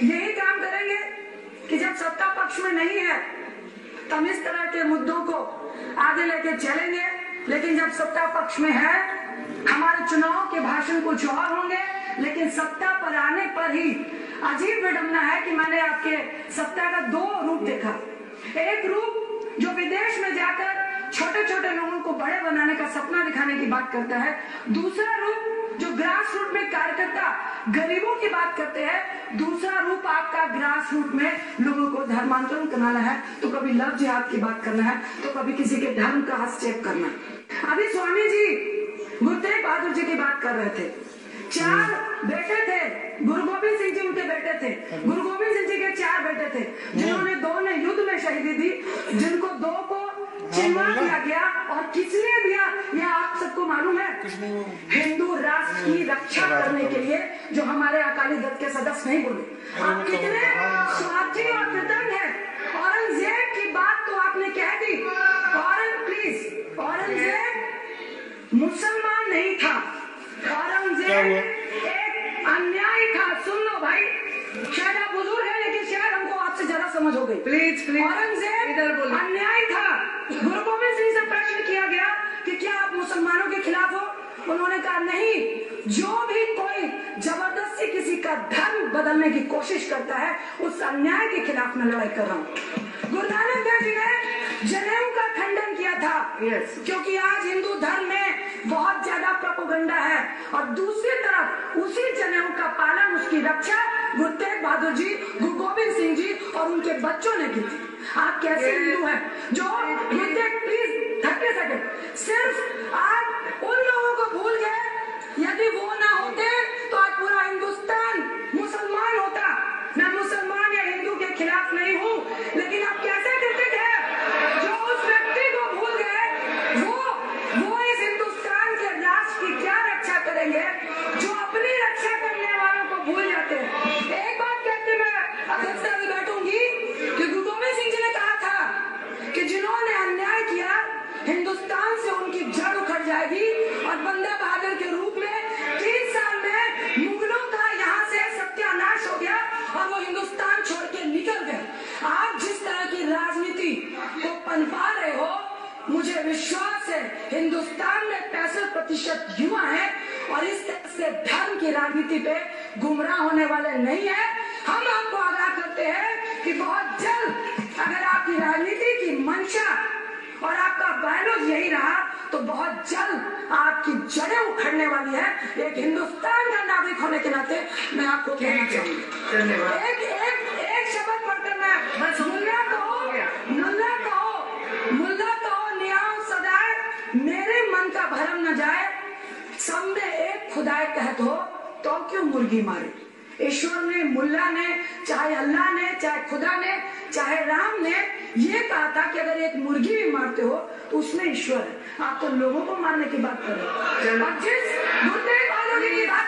यही काम करेंगे कि जब सत्ता पक्ष में नहीं है तब इस तरह के मुद्दों को आगे लेके चलेंगे, लेकिन जब सत्ता पक्ष में है हमारे चुनाव के भाषण कुछ और होंगे, लेकिन सत्ता पर आने पर ही अजीब विडंबना है कि मैंने आपके सत्ता का दो रूप देखा। एक रूप जो विदेश में जाकर छोटे छोटे लोगों को बड़े बनाने का सपना दिखाने की बात करता है, दूसरा रूप जो ग्रास रूट में कार्यकर्ता गरीबों की बात करते हैं, दूसरा रूप आपका ग्रास रूट में लोगों को धर्मांतरण कराना है, तो कभी लव जिहाद की बात करना है, तो कभी किसी के धर्म का हस्तक्षेप करना है। अभी स्वामी जी गुरु तेग बहादुर जी की बात कर रहे थे, 4 बेटे थे, गुरु गोविंद सिंह जी उनके बेटे थे, गुरु गोविंद सिंह जी के 4 बेटे थे, जिन्होंने 2 ने युद्ध में शहीदी दी, जिनको 2 को चिन्वा दिया गया, और किसने दिया यह आप सबको मालूम है? हिंदू राष्ट्र की रक्षा करने के लिए, जो हमारे अकाली दल के सदस्य नहीं बोले। आप कितने स्वार्थी और कृतज्ञ हैं। औरंगजेब की बात तो आपने कह दी, औरंगजेब मुसलमान नहीं था, औरंगजेब एक अन्यायी था। सुन लो भाई, शायद आप बुजुर्ग हैं लेकिन शायद हमको आपसे ज्यादा समझ हो गई। प्लीज औरंगजेब अन्यायी था। गुरु गोविंद सिंह से प्रश्न किया गया कि क्या आप मुसलमानों के खिलाफ हो? उन्होंने कहा नहीं, जो भी कोई जबरदस्ती किसी का धर्म बदलने की कोशिश करता है उस अन्याय के खिलाफ मैं लड़ाई कर रहा हूँ। गुरु नानक देव जी ने जनेऊ का खंडन किया था, क्योंकि आज हिंदू धर्म में बहुत ज्यादा प्रोपेगेंडा है, और दूसरी तरफ उसी जनेऊ का पालन, उसकी रक्षा गुरु तेग बहादुर जी, गुरु गोविंद सिंह जी और उनके बच्चों ने की थी। आप कैसे हिंदू हैं जो गुरु तेग, प्लीज 30 सेकंड, सिर्फ आप उन लोगों को भूल गए, यदि वो ना होते तो आज पूरा हिंदुस्तान मुसलमान होता। मैं मुसलमान या हिंदू के खिलाफ नहीं हूँ, लेकिन आप कैसे कृतज्ञ हैं जो उस व्यक्ति को भूल गए, वो इस हिंदुस्तान के राष्ट्र की क्या रक्षा करेंगे, जो अपनी रक्षा करने वालों को भूल जाते हैं। एक बात कहते मैं अध्यक्षता में बैठूंगी कि गुरु गोविंद सिंह जी ने कहा था कि जिन्होंने अन्याय किया हिंदुस्तान से उनकी जड़ उखड़ जाएगी, और बंदा बहादुर के रूप में 3 साल में मुगलों का यहाँ से सत्यानाश हो गया और वो हिंदुस्तान छोड़ के निकल गए। आप जिस तरह की राजनीति को पनपा रहे हो, मुझे विश्वास है हिंदुस्तान में 65% युवा है, और इस तरह से धर्म की राजनीति पे गुमराह होने वाले नहीं है। हम आपको आगाह करते हैं कि बहुत जल्द अगर आपकी राजनीति की मंशा और आपका बायोलॉजी यही रहा तो बहुत जल्द आपकी जड़ें उखड़ने वाली है। एक हिंदुस्तान का नागरिक होने के नाते मैं आपको कहना चाहूंगा, एक शब्द पढ़कर मैं मुल्ला कहो न्याय सदाए, मेरे मन का भरम न जाए, सब में एक खुदाए कहत हो तो क्यों मुर्गी मारे। ईश्वर ने, मुल्ला ने, चाहे अल्लाह ने, चाहे खुदा ने, चाहे राम ने ये कहा था कि अगर एक मुर्गी भी मारते हो तो उसमें ईश्वर है। आप तो लोगों को मारने की बात कर रहे हो। जिस गुरु तेग बहादुर जी की बात